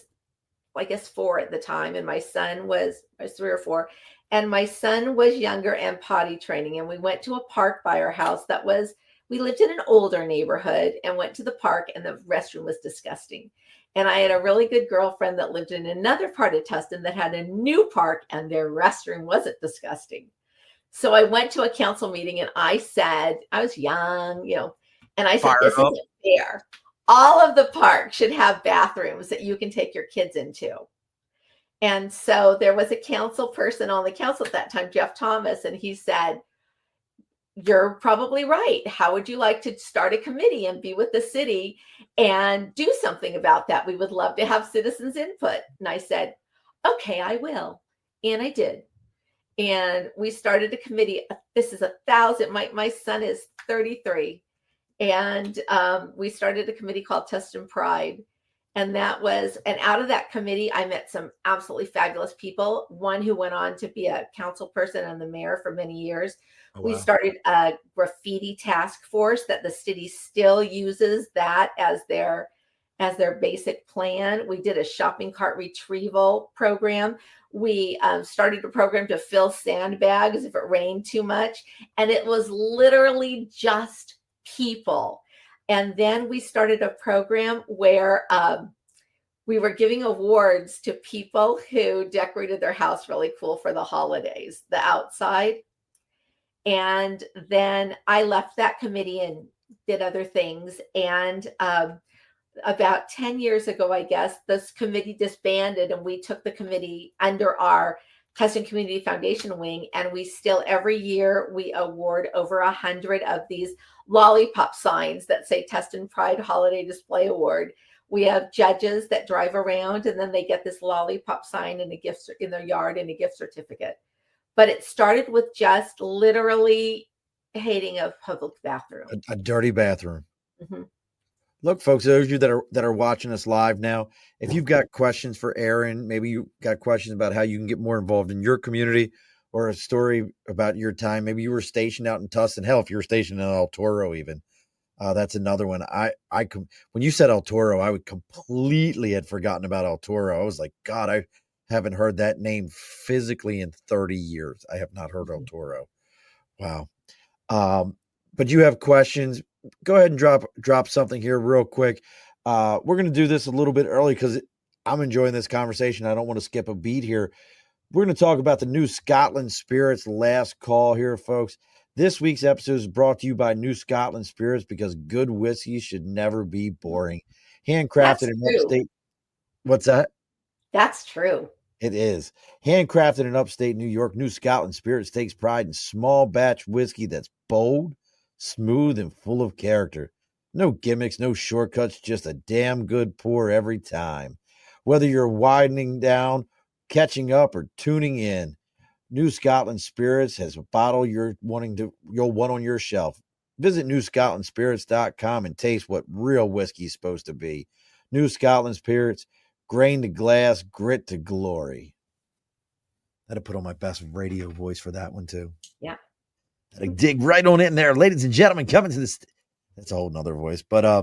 I guess, 4 at the time, and my son was 3 or 4, and my son was younger and potty training, and we went to a park by our house that was we lived in an older neighborhood and went to the park, and the restroom was disgusting. And I had a really good girlfriend that lived in another part of Tustin that had a new park, and their restroom wasn't disgusting. So I went to a council meeting and I said, I was young, and I said, this isn't fair. All of the parks should have bathrooms that you can take your kids into. And so there was a council person on the council at that time, Jeff Thomas, and he said, you're probably right. How would you like to start a committee and be with the city and do something about that? We would love to have citizens input. And I said, okay, I will. And I did. And we started a committee. This is 1,000. My son is 33. And we started a committee called Tustin Pride. And out of that committee, I met some absolutely fabulous people. One who went on to be a council person and the mayor for many years. Oh, wow. We started a graffiti task force that the city still uses that as their basic plan. We did a shopping cart retrieval program. We started a program to fill sandbags if it rained too much. And it was literally just people. And then we started a program where we were giving awards to people who decorated their house really cool for the holidays, the outside. And then I left that committee and did other things. And about 10 years ago, I guess, this committee disbanded, and we took the committee under our Tustin Community Foundation wing. And we still, every year, we award over 100 of these lollipop signs that say Tustin Pride Holiday Display Award. We have judges that drive around, and then they get this lollipop sign and a gift in their yard and a gift certificate. But it started with just literally hating a public bathroom. A dirty bathroom. Mm-hmm. Look, folks, those of you that are watching us live now, if you've got questions for Erin, maybe you got questions about how you can get more involved in your community, or a story about your time. Maybe you were stationed out in Tustin. Hell, if you were stationed in El Toro even. That's another one. When you said El Toro, I would completely had forgotten about El Toro. I was like, God, I haven't heard that name physically in 30 years. I have not heard El Toro. Wow. But you have questions. Go ahead and drop something here real quick. We're going to do this a little bit early because I'm enjoying this conversation. I don't want to skip a beat here. We're going to talk about the New Scotland Spirits last call here, folks. This week's episode is brought to you by New Scotland Spirits, because good whiskey should never be boring. Handcrafted in upstate. What's that? That's true. It is. Handcrafted in upstate New York, New Scotland Spirits takes pride in small batch whiskey that's bold, smooth, and full of character. No gimmicks, no shortcuts, just a damn good pour every time. Whether you're winding down, catching up, or tuning in, New Scotland Spirits has a bottle you'll want on your shelf. Visit newscotlandspirits.com and taste what real whiskey is supposed to be. New Scotland Spirits, grain to glass, grit to glory. I had to put on my best radio voice for that one too. Yeah. I dig right on in there. Ladies and gentlemen, coming to this. That's a whole nother voice, but I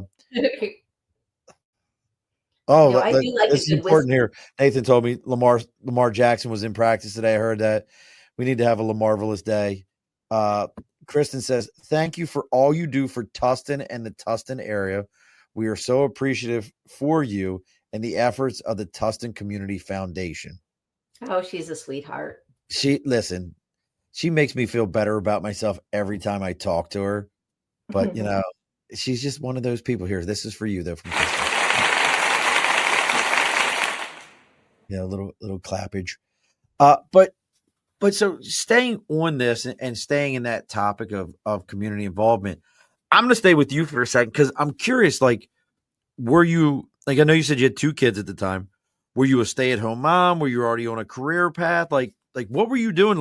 do like this is important here. Nathan told me Lamar Jackson was in practice today. I heard that. We need to have a Lamarvelous day. Kristen says, thank you for all you do for Tustin and the Tustin area. We are so appreciative for you and the efforts of the Tustin Community Foundation. Oh, she's a sweetheart. She makes me feel better about myself every time I talk to her. But, she's just one of those people here. This is for you, though. From a little clappage. But so staying on this and staying in that topic of community involvement, I'm going to stay with you for a second because I'm curious, were you, I know you said you had 2 kids at the time. Were you a stay-at-home mom? Were you already on a career path? Like what were you doing?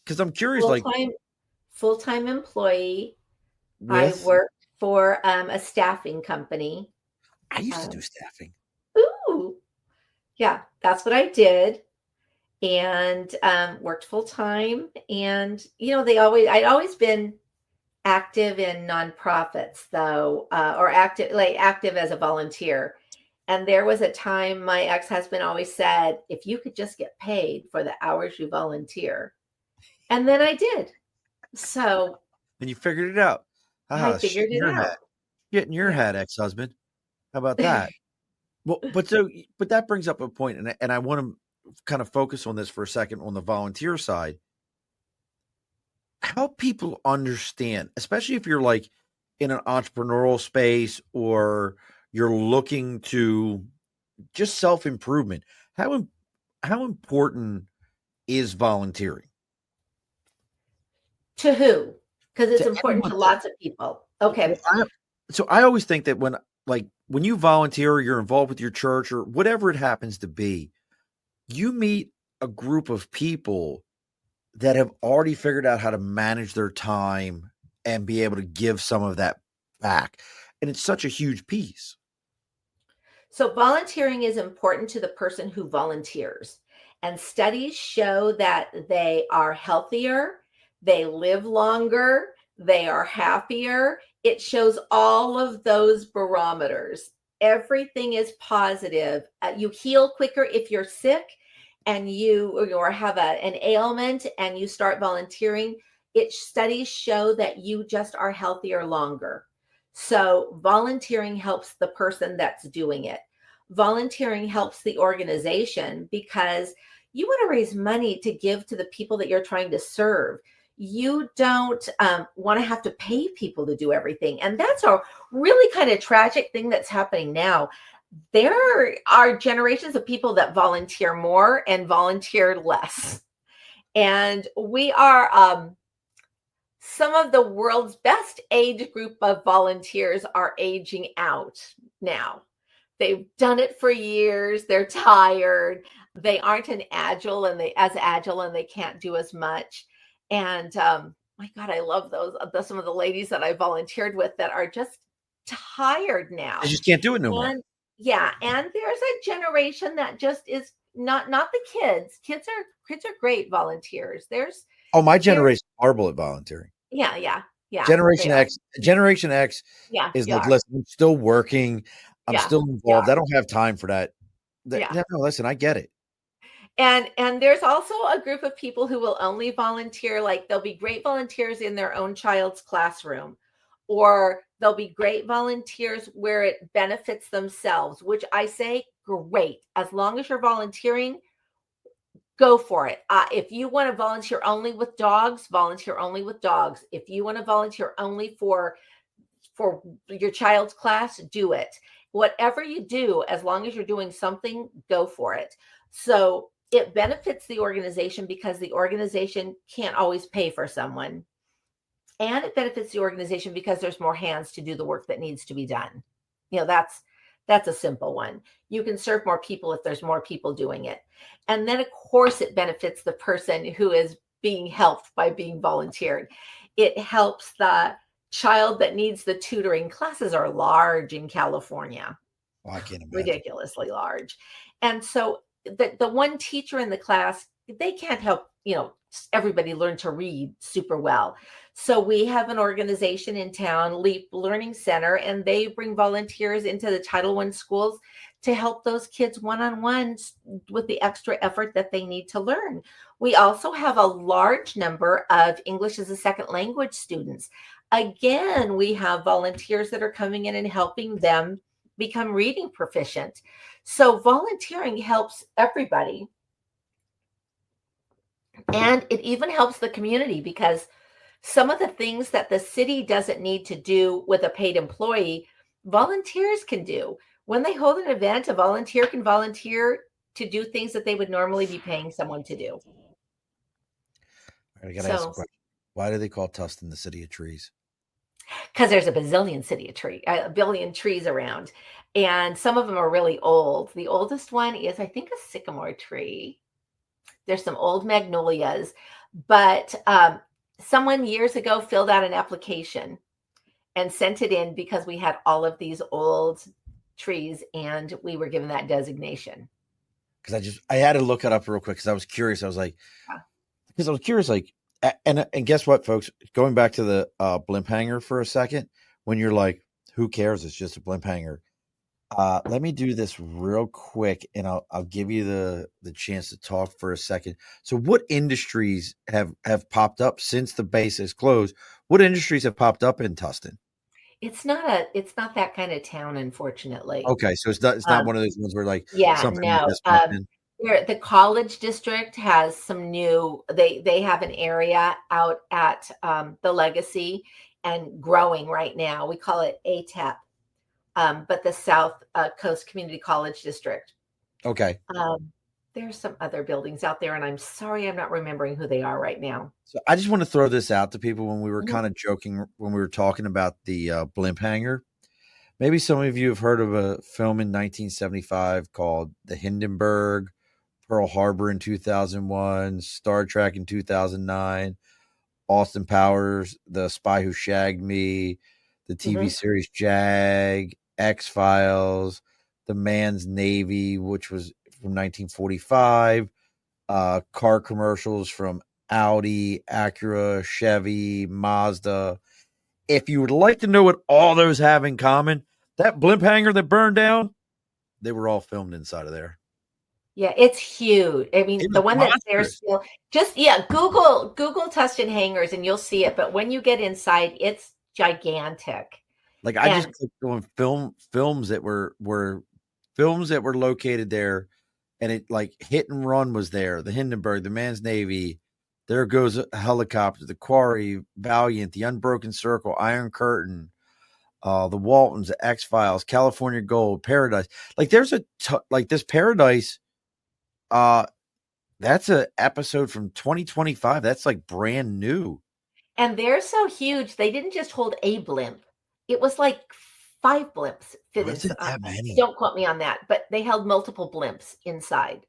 Because I'm curious, full-time employee. Yes. I worked for a staffing company. I used to do staffing. Ooh. Yeah, that's what I did. And worked full-time. And, I'd always been active in nonprofits, though, or active as a volunteer. And there was a time my ex-husband always said, if you could just get paid for the hours you volunteer. And then I did. So. And you figured it out. I Shit figured in it your out. hat. Shit in your Yeah. hat, ex-husband. How about that? Well, but that brings up a point, and I want to kind of focus on this for a second on the volunteer side. Help people understand, especially if you're like in an entrepreneurial space or you're looking to just self-improvement. How important is volunteering To who? Because it's to important anyone? to lots of people. Okay. Well, I always think that when you volunteer, or you're involved with your church or whatever it happens to be, you meet a group of people that have already figured out how to manage their time and be able to give some of that back. And it's such a huge piece. So, volunteering is important to the person who volunteers. And studies show that they are healthier, they live longer, they are happier. It shows all of those barometers. Everything is positive. You heal quicker if you're sick and you or have an ailment and you start volunteering. Studies show that you just are healthier longer. So, volunteering helps the person that's doing it. Volunteering helps the organization because you want to raise money to give to the people that you're trying to serve. You don't want to have to pay people to do everything. And that's a really kind of tragic thing that's happening now. There are generations of people that volunteer more and volunteer less. And we are some of the world's best age group of volunteers are aging out now. They've done it for years. They're tired. They aren't as agile and they can't do as much. And my God, I love some of the ladies that I volunteered with that are just tired I now. just can't do it no more. And yeah, and there's a generation that just is not the kids. Kids are great volunteers. Oh, my There's generation horrible at volunteering. yeah, they Generation are. X, Generation X Yeah, is you like, are. listen, I'm still working, I'm Yeah, still you involved. I are. don't have time for that. Yeah. No, listen, I get it. And there's also a group of people who will only volunteer, like they'll be great volunteers in their own child's classroom, or they'll be great volunteers where it benefits themselves, which I say great. As long as you're volunteering, go for it. If you want to volunteer only with dogs, volunteer only with dogs. If you want to volunteer only for your child's class, do it. Whatever you do, as long as you're doing something, go for it. So it benefits the organization because the organization can't always pay for someone. And it benefits the organization because there's more hands to do the work that needs to be done. That's a simple one. You can serve more people if there's more people doing it. And then of course it benefits the person who is being helped by being volunteered. It helps the child that needs the tutoring. Classes are large in California, Oh, I can't imagine. ridiculously large. And so the one teacher in the class, they can't help, everybody learn to read super well. So we have an organization in town, Leap Learning Center, and they bring volunteers into the Title I schools to help those kids one-on-one with the extra effort that they need to learn. We also have a large number of English as a second language students. Again, we have volunteers that are coming in and helping them become reading proficient. So volunteering helps everybody. And it even helps the community because some of the things that the city doesn't need to do with a paid employee, volunteers can do. When they hold an event, a volunteer can volunteer to do things that they would normally be paying someone to do. I got to ask a So, question. Why do they call Tustin the city of trees? because there's a billion trees around, and some of them are really old. The oldest one is, I think, a sycamore tree. There's some old magnolias, but someone years ago filled out an application and sent it in because we had all of these old trees and we were given that designation. Because I had to look it up real quick because I was curious. I was like, and guess what, folks? Going back to the blimp hanger for a second, when you're like, who cares? It's just a blimp hanger. Let me do this real quick, and I'll give you the chance to talk for a second. So, what industries have popped up since the base is closed? What industries have popped up in Tustin? It's not that kind of town, unfortunately. Okay, so it's not Um, one of those ones where like yeah, something like no. this popped in. The college district has some new. They have an area out at the Legacy and growing right now. We call it ATEP, but the South Coast Community College District. Okay, Um, there's some other buildings out there, and I'm sorry I'm not remembering who they are right now. so I just want to throw this out to people when we were Mhm. kind of joking when we were talking about the blimp hanger. Maybe some of you have heard of a film in 1975 called The Hindenburg, Pearl Harbor in 2001, Star Trek in 2009, Austin Powers, The Spy Who Shagged Me, the TV Mhm. series Jag, X Files, The Man's Navy, which was from 1945, car commercials from Audi, Acura, Chevy, Mazda. If you would like to know what all those have in common, that blimp hanger that burned down, they were all filmed inside of there. Yeah, it's huge. I It mean, the was one that's there monstrous. still, just yeah, Google Tustin Hangers and you'll see it. But when you get inside, it's gigantic. Like I just And clicked on films that were films that were located there, and it like Hit and Run was there, the Hindenburg, the Man's Navy, There Goes a Helicopter, the Quarry, Valiant, the Unbroken Circle, Iron Curtain, the Waltons, the X Files, California Gold, Paradise. Like there's like this Paradise. Uh, that's a episode from 2025. That's like brand new. and they're so huge, they didn't just hold a blimp. It was like 5 blimps fit Was in. it that many? Don't quote me on that, but they held multiple blimps inside.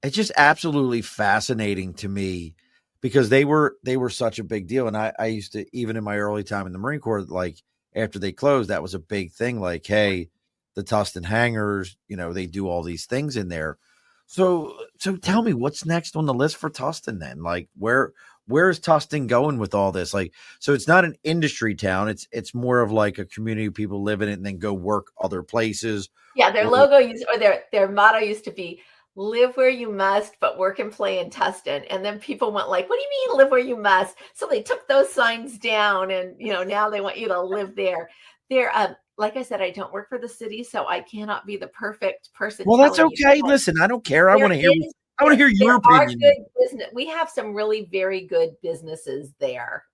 It's just absolutely fascinating to me because they were such a big deal. And I used to, even in my early time in the Marine Corps, like after they closed, that was a big thing. Like, hey, the Tustin Hangars, they do all these things in there. So tell me what's next on the list for Tustin then? Like where is Tustin going with all this? Like, so it's not an industry town. It's more of like a community of people live in it and then go work other places. Yeah, their Or logo used or their motto used to be live where you must, but work and play in Tustin. And then people went like, what do you mean live where you must? So they took those signs down and now they want you to live there. They're like I said, I don't work for the city, so I cannot be the perfect person well, that's telling you. okay. Listen, I don't care. There is I want to hear there your are opinion. good business. We have some really very good businesses there,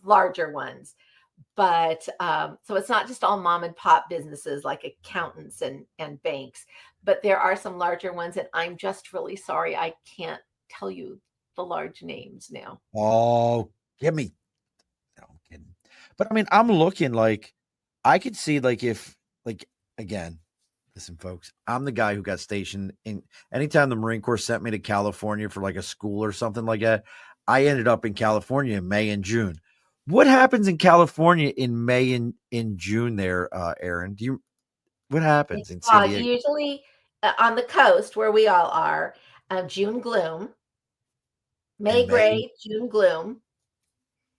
larger ones. But so it's not just all mom and pop businesses like accountants and banks, but there are some larger ones, and I'm just really sorry I can't tell you the large names now. Oh, give me. No, I'm kidding. But I mean, I'm looking like I could see like if like again, listen, folks, I'm the guy who got stationed in anytime the Marine Corps sent me to California for like a school or something like that, I ended up in California in May and June. What happens in California in May and in June there, Erin? What happens in San Diego? Usually on the coast where we all are, June gloom, In May May, gray, June gloom.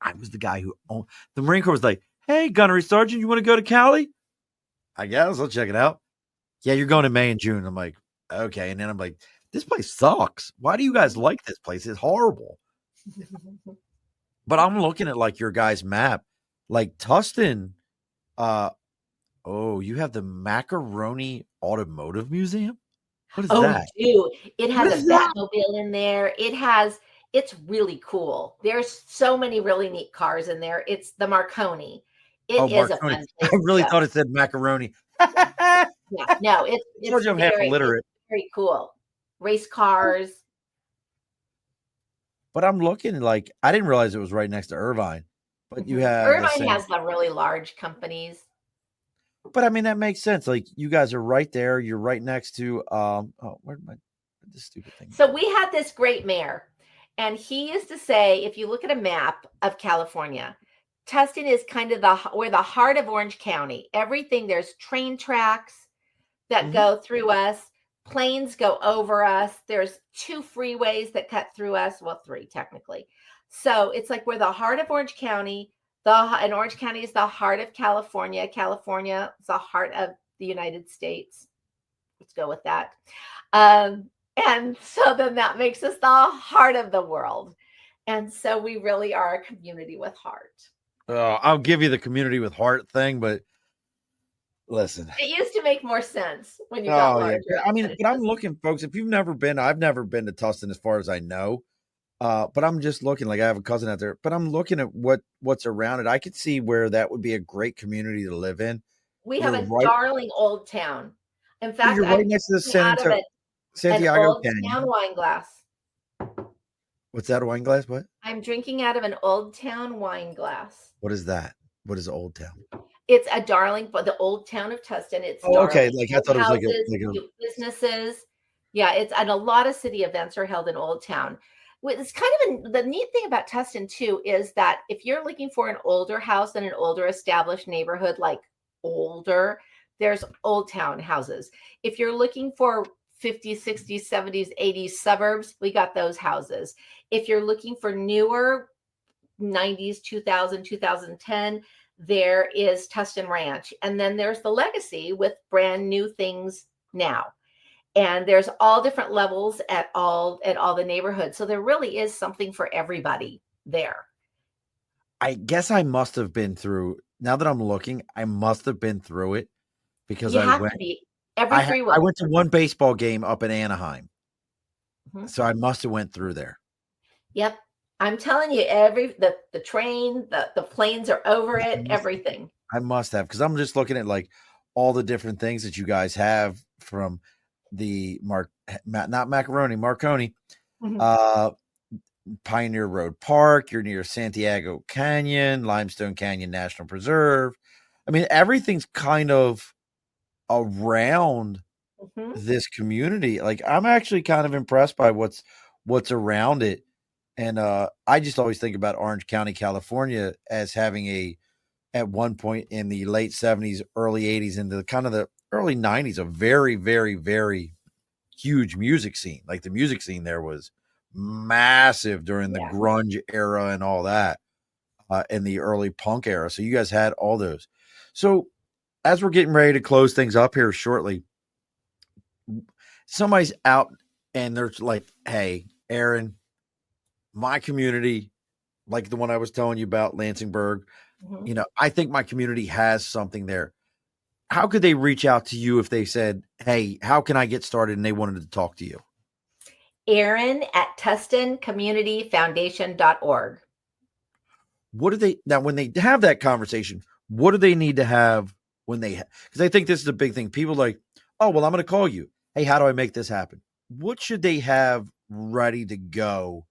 I was the guy who owned the Marine Corps was like, hey, gunnery sergeant, you want to go to Cali? I guess I'll check it out. Yeah, you're going in May and June. I'm like, okay. And then I'm like, this place sucks. Why do you guys like this place? It's horrible. But I'm looking at like your guys' map, like Tustin. Uh, oh, you have the Macaroni Automotive Museum. What is Oh, we that? do. It What has a is that? Batmobile in there. It's really cool. There's so many really neat cars in there. It's the Marconi. It Oh, is a Marconi. fun I place to really go. thought it said macaroni. Yeah. I Yeah. No, told you I'm half it's illiterate. very cool. Race cars. But I'm looking like I didn't realize it was right next to Irvine. But you have the Irvine same. has the really large companies. But I mean that makes sense. Like you guys are right there. You're right next to where'd this stupid thing So go? we had this great mayor, and he used to say, if you look at a map of California, Tustin is kind of we're the heart of Orange County. Everything there's train tracks that Mm-hmm. go through us. Planes go over us. There's 2 freeways that cut through us. Well, 3 technically. So it's like we're the heart of Orange County. And Orange County is the heart of California. California is the heart of the United States. Let's go with that. And so then that makes us the heart of the world. And so we really are a community with heart. I'll give you the community with heart thing, but listen. It used to make more sense when you got larger. I mean, but I'm looking, folks. If you've never been, I've never been to Tustin as far as I know. But I'm just looking, like I have a cousin out there, but I'm looking at what's around it. I could see where that would be a great community to live in. We have a darling old town. In fact, you're right next to the out of Santiago an old Canyon. town wine glass. What's that, a wine glass? What? I'm drinking out of an Old Town wine glass. What is that? What is Old Town? It's a darling, but the Old Town of Tustin. It's okay. Like I thought houses, it was like a businesses. Yeah, and a lot of city events are held in Old Town. It's kind of the neat thing about Tustin too is that if you're looking for an older house in an older established neighborhood, like older, there's Old Town houses. If you're looking for 50s, 60s, 70s, 80s suburbs, we got those houses. If you're looking for newer 90s, 2000, 2010, there is Tustin Ranch. And then there's the Legacy with brand new things now. And there's all different levels at all the neighborhoods. So there really is something for everybody there. I guess I must have been through, now that I'm looking, I must have been through it because you have to be. Every 3 weeks. I went to one baseball game up in Anaheim. Mm-hmm. So I must have went through there. Yep. I'm telling you, the train, the planes are over it, everything. I must have, because I'm just looking at like all the different things that you guys have from the Marconi, mm-hmm. Pioneer Road Park. You're near Santiago Canyon, Limestone Canyon National Preserve. I mean, everything's kind of around mm-hmm. this community. Like I'm actually kind of impressed by what's around it. And I just always think about Orange County, California as having at one point in the late 70s, early 80s, into kind of the early 90s, a very, very, very huge music scene. Like the music scene there was massive during the grunge era and all that, in the early punk era. So you guys had all those. So as we're getting ready to close things up here shortly, somebody's out and they're like, hey, Erin, my community, like the one I was telling you about, Lansingburg, mm-hmm. I think my community has something there. How could they reach out to you if they said, hey, how can I get started? And they wanted to talk to you. Erin at TustinCommunityFoundation.org. What do they, now when they have that conversation, what do they need to have when they, because I think this is a big thing. People like, oh, well, I'm going to call you. Hey, how do I make this happen? What should they have ready to go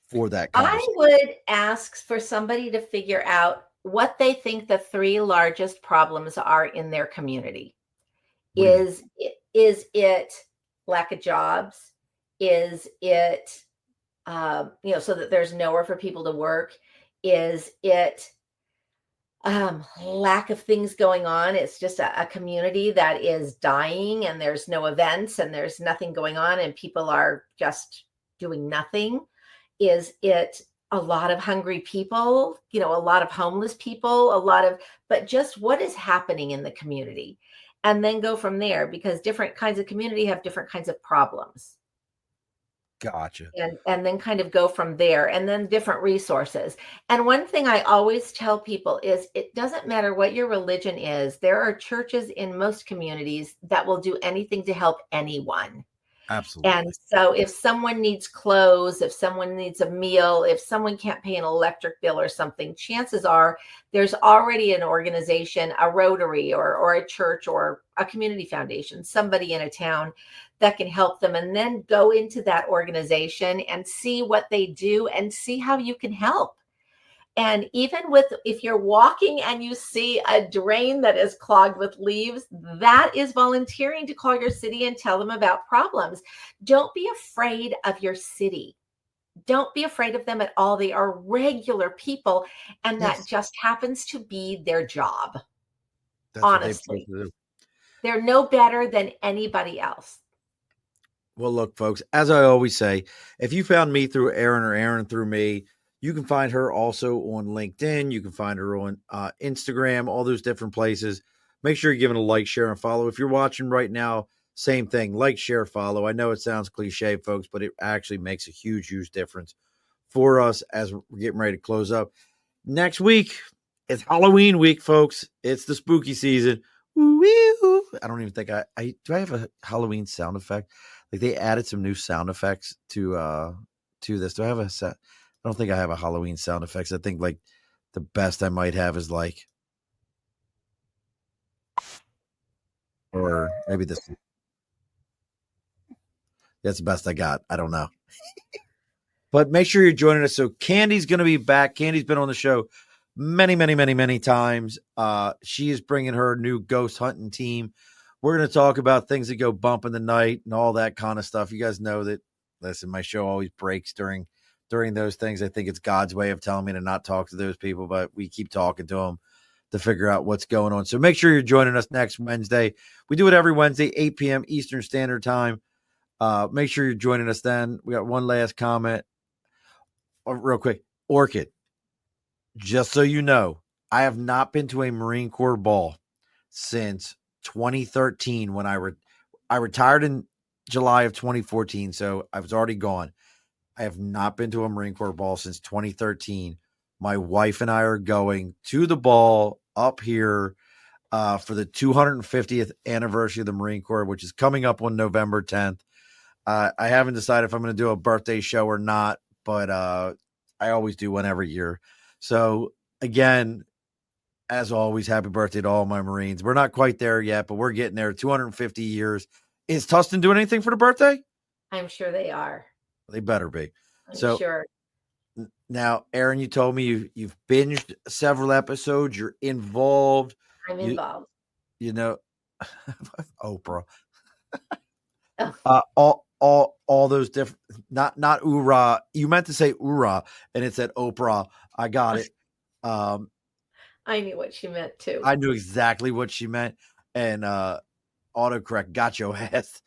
for that conversation? I would ask for somebody to figure out what they think the 3 largest problems are in their community. Is it lack of jobs? Is it, so that there's nowhere for people to work? Is it lack of things going on? It's just a community that is dying and there's no events and there's nothing going on and people are just doing nothing. Is it a lot of hungry people, a lot of homeless people, but just what is happening in the community? And then go from there, because different kinds of community have different kinds of problems. Gotcha. And then kind of go from there, and then different resources. And one thing I always tell people is it doesn't matter what your religion is. There are churches in most communities that will do anything to help anyone. Absolutely. And so if someone needs clothes, if someone needs a meal, if someone can't pay an electric bill or something, chances are there's already an organization, a Rotary or a church or a community foundation, somebody in a town that can help them. And then go into that organization and see what they do and see how you can help. And even if you're walking and you see a drain that is clogged with leaves, that is volunteering to call your city and tell them about problems. Don't be afraid of your city. Don't be afraid of them at all. They are regular people, and that just happens to be their job. That's honestly. They're no better than anybody else. Well, look, folks, as I always say, if you found me through Erin or Erin through me, you can find her also on LinkedIn. You can find her on Instagram, all those different places. Make sure you're giving a like, share, and follow. If you're watching right now, same thing. Like, share, follow. I know it sounds cliche, folks, but it actually makes a huge, huge difference for us as we're getting ready to close up. Next week, it's Halloween week, folks. It's the spooky season. Woo-wee-oo. I don't even think I do. I have a Halloween sound effect. Like they added some new sound effects to this. Do I have a set? I don't think I have a Halloween sound effects. I think like the best I might have is like, or maybe this. That's the best I got. I don't know. But make sure you're joining us. So Candy's going to be back. Candy's been on the show many, many, many, many times. She is bringing her new ghost hunting team. We're going to talk about things that go bump in the night and all that kind of stuff. You guys know that, listen, my show always breaks during those things. I think it's God's way of telling me to not talk to those people, but we keep talking to them to figure out what's going on. So make sure you're joining us next Wednesday. We do it every Wednesday, 8 p.m. Eastern Standard Time. Make sure you're joining us then. We got one last comment. Real quick, Orchid, just so you know, I have not been to a Marine Corps ball since 2013 when I retired in July of 2014, so I was already gone. I have not been to a Marine Corps ball since 2013. My wife and I are going to the ball up here for the 250th anniversary of the Marine Corps, which is coming up on November 10th. I haven't decided if I'm going to do a birthday show or not, but I always do one every year. So again, as always, happy birthday to all my Marines. We're not quite there yet, but we're getting there. 250 years. Is Tustin doing anything for the birthday? I'm sure they are. They better be. I'm sure. Now, Erin, you told me you've binged several episodes. You're involved. I'm involved. You know, Oprah. Oh. All those different, not Oorah. You meant to say Oorah, and it said Oprah. I got it. I knew what she meant too. I knew exactly what she meant, and autocorrect got your ass.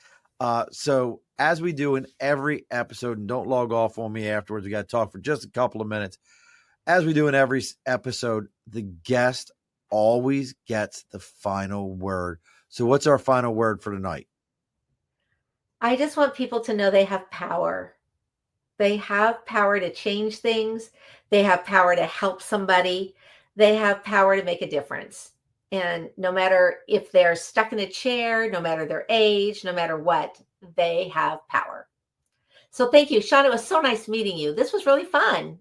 So as we do in every episode, and don't log off on me afterwards. We got to talk for just a couple of minutes. As we do in every episode, the guest always gets the final word. So what's our final word for tonight? I just want people to know they have power. They have power to change things. They have power to help somebody. They have power to make a difference. And no matter if they're stuck in a chair, no matter their age, no matter what, they have power. So thank you, Sean. It was so nice meeting you. This was really fun.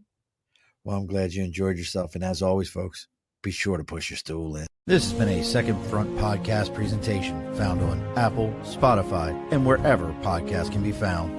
Well, I'm glad you enjoyed yourself. And as always, folks, be sure to push your stool in. This has been a Second Front podcast presentation found on Apple, Spotify, and wherever podcasts can be found.